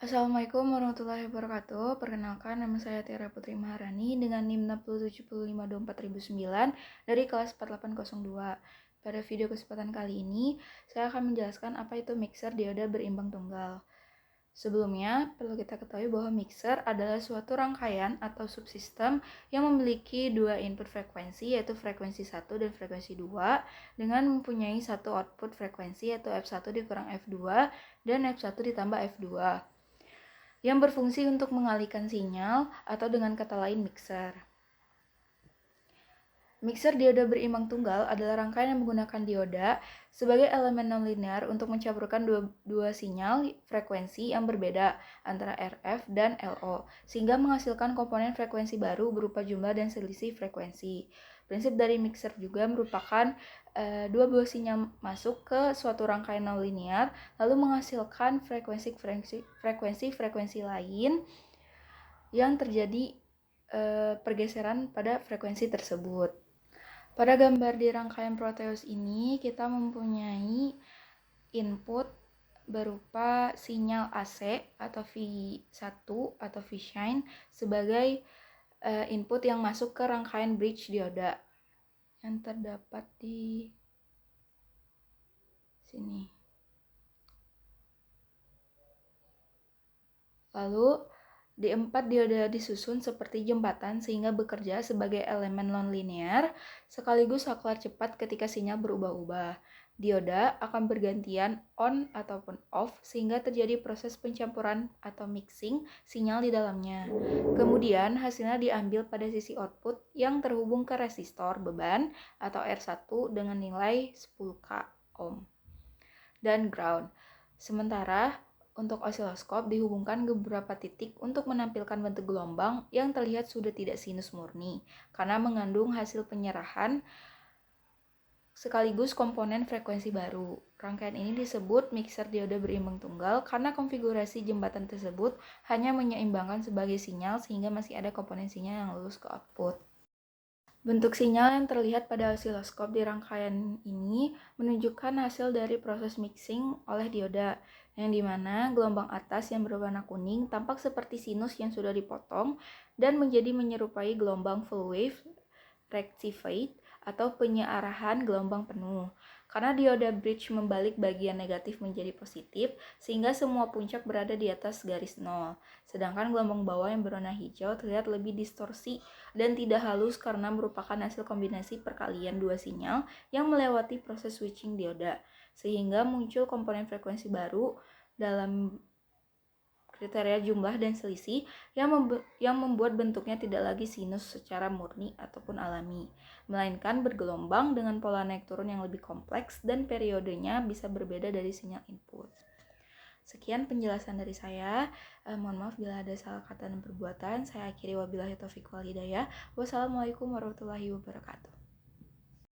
Assalamualaikum warahmatullahi wabarakatuh. Perkenalkan, nama saya Tiara Putri Maharani dengan NIM 607524009 dari kelas 4802. Pada video kesempatan kali ini, saya akan menjelaskan apa itu mixer dioda berimbang tunggal. Sebelumnya, perlu kita ketahui bahwa mixer adalah suatu rangkaian atau subsistem yang memiliki dua input frekuensi, yaitu frekuensi 1 dan frekuensi 2, dengan mempunyai satu output frekuensi, yaitu F1 dikurang F2 dan F1 ditambah F2, yang berfungsi untuk mengalihkan sinyal atau dengan kata lain mixer. Mixer dioda berimbang tunggal adalah rangkaian yang menggunakan dioda sebagai elemen nonlinear untuk mencampurkan dua sinyal frekuensi yang berbeda antara RF dan LO, sehingga menghasilkan komponen frekuensi baru berupa jumlah dan selisih frekuensi. Prinsip dari mixer juga merupakan dua buah sinyal masuk ke suatu rangkaian nonlinear, lalu menghasilkan frekuensi lain yang terjadi pergeseran pada frekuensi tersebut. Pada gambar di rangkaian Proteus ini, kita mempunyai input berupa sinyal AC atau V1 atau V-shine sebagai input yang masuk ke rangkaian bridge dioda yang terdapat di sini. Lalu, di 4 dioda disusun seperti jembatan sehingga bekerja sebagai elemen nonlinear sekaligus saklar cepat ketika sinyal berubah-ubah. Dioda akan bergantian on ataupun off sehingga terjadi proses pencampuran atau mixing sinyal di dalamnya. Kemudian hasilnya diambil pada sisi output yang terhubung ke resistor beban atau R1 dengan nilai 10K ohm dan ground. Sementara untuk osiloskop dihubungkan ke beberapa titik untuk menampilkan bentuk gelombang yang terlihat sudah tidak sinus murni karena mengandung hasil penyerahan sekaligus komponen frekuensi baru. Rangkaian ini disebut mixer dioda berimbang tunggal karena konfigurasi jembatan tersebut hanya menyeimbangkan sebagai sinyal sehingga masih ada komponen sinyal yang lurus ke output. Bentuk sinyal yang terlihat pada osiloskop di rangkaian ini menunjukkan hasil dari proses mixing oleh dioda, yang dimana gelombang atas yang berwarna kuning tampak seperti sinus yang sudah dipotong dan menjadi menyerupai gelombang full wave rectified atau penyearahan gelombang penuh. Karena dioda bridge membalik bagian negatif menjadi positif, sehingga semua puncak berada di atas garis nol. Sedangkan gelombang bawah yang berwarna hijau terlihat lebih distorsi dan tidak halus karena merupakan hasil kombinasi perkalian dua sinyal yang melewati proses switching dioda, sehingga muncul komponen frekuensi baru dalam kriteria jumlah dan selisih yang membuat bentuknya tidak lagi sinus secara murni ataupun alami, melainkan bergelombang dengan pola naik turun yang lebih kompleks dan periodenya bisa berbeda dari sinyal input. Sekian penjelasan dari saya. Mohon maaf bila ada salah kata dan perbuatan. Saya akhiri wabillahi taufiq wal hidayah. Wassalamualaikum warahmatullahi wabarakatuh.